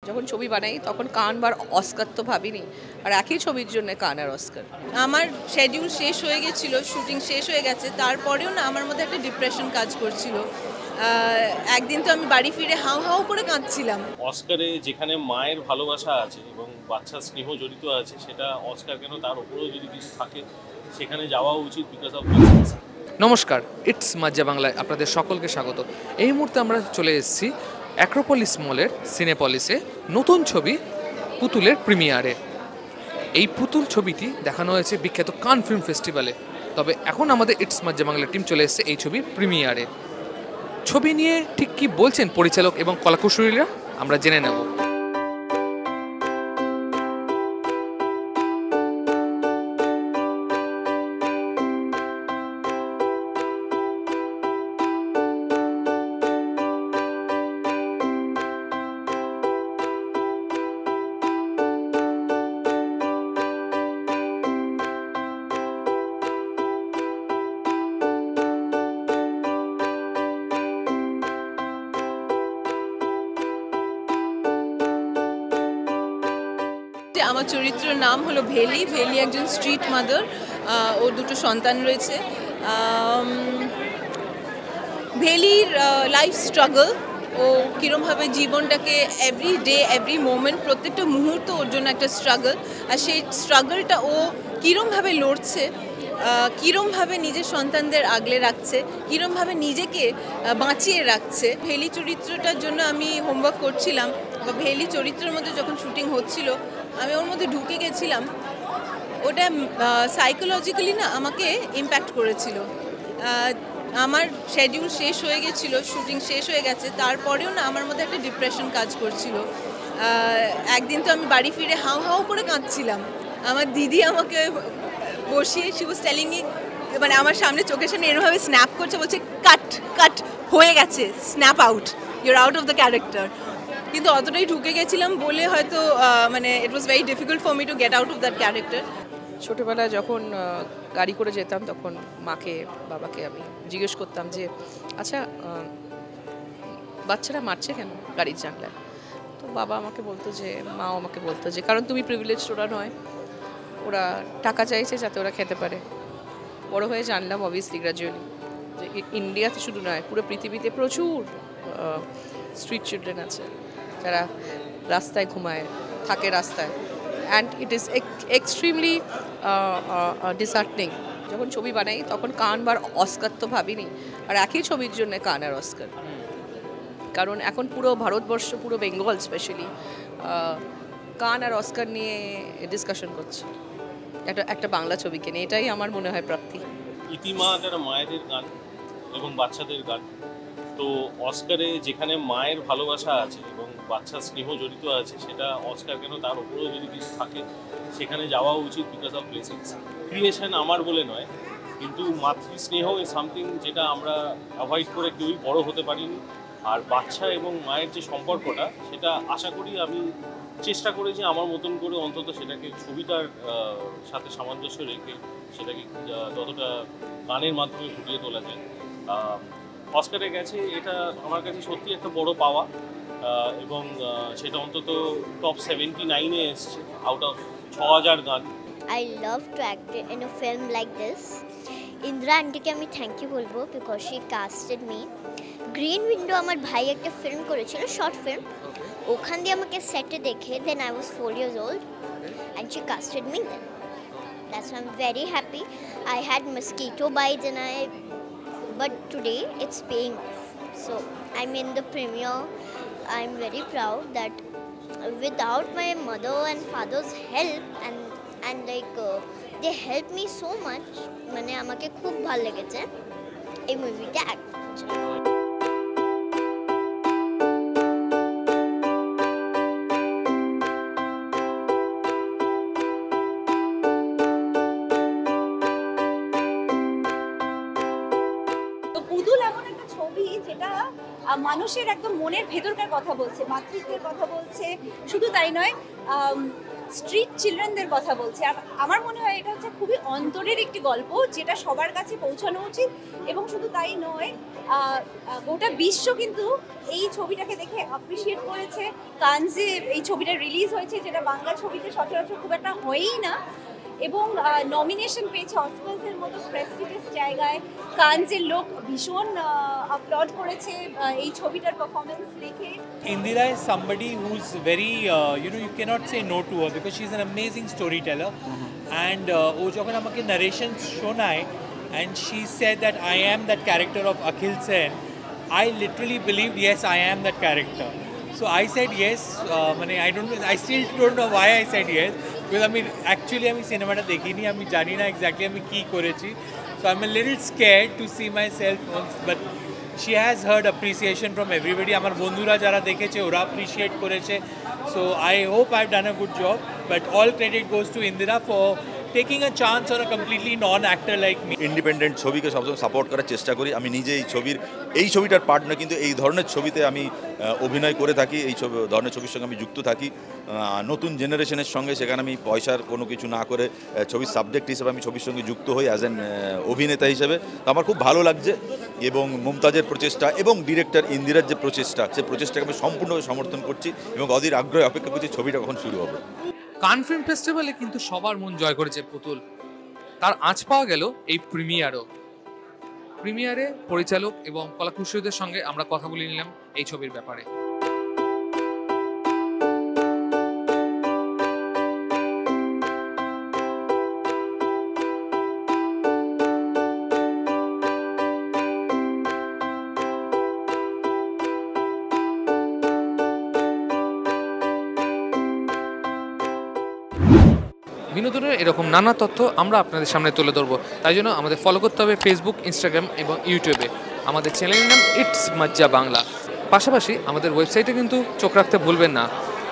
যখন ছবি বানাই তখন কান বার অস্কার তো ভাবিনি, আর একই ছবির জন্য কান আর অস্কার। আমার শিডিউল শেষ হয়ে গেছিল, শুটিং শেষ হয়ে গেছে, তারপরেও না আমার মধ্যে একটা ডিপ্রেশন কাজ করছিল। একদিন তো আমি বাড়ি ফিরে হাউ হাউ করে কাঁদছিলাম। অস্কারে যেখানে মায়ের ভালোবাসা আছে এবং বাচ্চার স্নেহ জড়িত আছে, সেটা অস্কার কেন তার উপরেও যদি কিছু থাকে সেখানে যাওয়া উচিত বিকজ অফ বিজনেস। নমস্কার, ইটস মাজ্জা বাংলায় আপনাদের সকলকে স্বাগত। এই মুহূর্তে আমরা চলে এসেছি অ্যাক্রোপলিস মলের সিনেপলিসে নতুন ছবি পুতুলের প্রিমিয়ারে। এই পুতুল ছবিটি দেখানো হয়েছে বিখ্যাত কান ফিল্ম ফেস্টিভ্যালে। তবে এখন আমাদের ইটস মাজ্জা বাংলার টিম চলে এসেছে এই ছবির প্রিমিয়ারে। ছবি নিয়ে ঠিক কী বলছেন পরিচালক এবং কলাকুশলীরা আমরা জেনে নেব। আমার চরিত্রের নাম হলো ভেলি। ভেলি একজন স্ট্রিট মাদার, ওর দুটো সন্তান রয়েছে। ভেলির লাইফ স্ট্রাগল, ও কীরমভাবে জীবনটাকে এভরি ডে এভরি মোমেন্ট, প্রত্যেকটা মুহূর্ত ওর জন্য একটা স্ট্রাগল, আর সেই স্ট্রাগলটা ও কীরমভাবে লড়ছে, কীরমভাবে নিজের সন্তানদের আগলে রাখছে, কীরমভাবে নিজেকে বাঁচিয়ে রাখছে। ভেলি চরিত্রটার জন্য আমি হোমওয়ার্ক করছিলাম, বা ভেলি চরিত্রের মধ্যে যখন শুটিং হচ্ছিল আমি ওর মধ্যে ঢুকে গেছিলাম। ওটা সাইকোলজিক্যালি না আমাকে ইম্প্যাক্ট করেছিল। আমার শিডিউল শেষ হয়ে গেছিল, শুটিং শেষ হয়ে গেছে, তারপরেও না আমার মধ্যে একটা ডিপ্রেশন কাজ করছিল। একদিন তো আমি বাড়ি ফিরে হাউ হাউ করে কাঁদছিলাম। আমার দিদি আমাকে বসিয়ে শি ওয়াজ টেলিং মি, মানে আমার সামনে চোখের সামনে এরভাবে স্ন্যাপ করছে, বলছে কাট কাট হয়ে গেছে, snap out, your out of the character. কিন্তু অতটাই ঢুকে গেছিলাম বলে হয়তো মানে it was very difficult for me to get out of that character. ছোটোবেলায় যখন গাড়ি করে যেতাম তখন মাকে বাবাকে আমি জিজ্ঞেস করতাম যে আচ্ছা বাচ্চারা মারছে কেন গাড়ির জানলায়? তো বাবা আমাকে বলতো যে, মাও আমাকে বলতো যে কারণ তুমি প্রিভিলেজ ওরা নয়, ওরা টাকা চাইছে যাতে ওরা খেতে পারে। বড় হয়ে জানলাম অবভিয়াসলি গ্র্যাজুয়ালি যে ইন্ডিয়াতে শুধু নয়, পুরো পৃথিবীতে প্রচুর স্ট্রিট চিলড্রেন আছে যারা রাস্তায় ঘুমায়, থাকে রাস্তায়, অ্যান্ড ইট ইজ এক্সট্রিমলি ডিসহার্টনিং। যখন ছবি বানাই তখন কান বার অস্কার তো ভাবিনি, আর একই ছবির জন্য কান আর অস্কার। কারণ এখন পুরো ভারতবর্ষ, পুরো বেঙ্গল স্পেশালি কান আর অস্কার নিয়ে ডিসকাশন করছে একটা বাংলা ছবিকে নিয়ে। এটাই আমার মনে হয় প্রাপ্তি। ইতিমা যারা মায়েদের গান এবং বাচ্চাদের গান, তো অস্কারে যেখানে মায়ের ভালোবাসা আছে এবং বাচ্চার স্নেহ জড়িত আছে, সেটা অস্কার কেন তার উপরেও যদি কিছু থাকে সেখানে যাওয়া উচিত বিকজ অফ ব্লেসিংস। ক্রিয়েশন আমার বলে নয়, কিন্তু মাতৃস্নেহ ইজ সামথিং যেটা আমরা অ্যাভয়েড করে কেউই বড় হতে পারিনি। আর বাচ্চা এবং মায়ের যে সম্পর্কটা, সেটা আশা করি আমি চেষ্টা করেছি আমার মতন করে অন্তত সেটাকে ছবিটার সাথে সামঞ্জস্য রেখে সেটাকে যতটা গানের মাধ্যমে ফুটিয়ে তোলা যায়। অস্কারে গেছে, এটা আমার কাছে সত্যি একটা বড় পাওয়া, এবং সেটা অন্তত টপ 79-এ এসছে আউট অফ 6000 গান। I love to act in a film like this. Indra আন্টিকে আমি থ্যাংক ইউ বলবো because she custard me. Green window আমার ভাই একটা ফিল্ম করেছিল, শর্ট ফিল্ম, ওখান দিয়ে আমাকে সেটে দেখে, then I was 4 years old and she casted me then. That's why I'm very happy. I had mosquito bites but today it's paying off. So I'm in the premiere. I'm very proud that without my mother and father's help and like they helped me so much, মানে আমাকে খুব ভালো লেগেছে এই মুভিটা act করতে। পুতুল এমন একটা ছবি যেটা মানুষের একদম মনের ভেতরকার কথা বলছে, মাতৃত্বের কথা বলছে। শুধু তাই নয়, স্ট্রিট চিলড্রেনদের কথা বলছে। আর আমার মনে হয় এটা হচ্ছে খুবই অন্তরের একটি গল্প, যেটা সবার কাছে পৌঁছানো উচিত। এবং শুধু তাই নয়, গোটা বিশ্ব কিন্তু এই ছবিটাকে দেখে অ্যাপ্রিসিয়েট করেছে। কানজে এই ছবিটা রিলিজ হয়েছে, যেটা বাংলা ছবিতে সচরাচর খুব একটা হয়ই না, এবং নমিনেশন পেয়েছে অস্কার্সের মতো প্রেস্টিজিয়াস জায়গায়। কানজের লোক ভীষণ আপলোড করেছে এই ছবিটার পারফরমেন্স দেখে। Indira is somebody who's very, you cannot say no to her because she's an amazing storyteller. And ও যখন আমাকে narration শোনায় and she said that I am that character of Akhil Sen, I literally believed, yes, I am that character. So I said yes. I still don't know why I said yes, because আমি সিনেমাটা দেখিনি, আমি জানি না exactly আমি কি করেছি. So I'm a little scared to see myself, but she has heard appreciation from everybody. আমার বন্ধুরা যারা দেখেছে ওরা appreciate করেছে. So I hope I've done a good job, but all credit goes to Indira for taking a chance on a completely non-actor like me. Independent ছবিকে সবসময় support করার চেষ্টা করি। আমি নিজে এই ছবিটার পার্ট না, কিন্তু এই ধরনের ছবিতে আমি অভিনয় করে থাকি। এই ধরনের ছবির সঙ্গে আমি যুক্ত থাকি নতুন জেনারেশনের সঙ্গে। সেখানে আমি পয়সার কোনো কিছু না করে ছবির সাবজেক্ট হিসেবে আমি ছবির সঙ্গে যুক্ত হই অ্যাজ অ্যান অভিনেতা হিসেবে। তো আমার খুব ভালো লাগছে, এবং মুমতাজের প্রচেষ্টা এবং ডিরেক্টর ইন্দিরার যে প্রচেষ্টা, সেই প্রচেষ্টাকে আমি সম্পূর্ণভাবে সমর্থন করছি এবং অধীর আগ্রহে অপেক্ষা করছি ছবিটা কখন শুরু হবে। কান ফিল্ম ফেস্টিভ্যালে কিন্তু সবার মন জয় করেছে পুতুল। তার আঁচ পাওয়া গেল এই প্রিমিয়ারে পরিচালক এবং কলাকুশলীদের সঙ্গে আমরা কথা বলে নিলাম এই ছবির ব্যাপারে। বিনোদনের এরকম নানা তথ্য আমরা আপনাদের সামনে তুলে ধরবো। তাই জন্য আমাদের ফলো করতে হবে ফেসবুক, ইনস্টাগ্রাম এবং ইউটিউবে। আমাদের চ্যানেলের নাম ইটস মজ্জা বাংলা। পাশাপাশি আমাদের ওয়েবসাইটে কিন্তু চোখ রাখতে ভুলবেন না।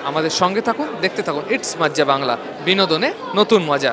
আমাদের সঙ্গে থাকুন, দেখতে থাকুন ইটস মজ্জা বাংলা, বিনোদনে নতুন মজা।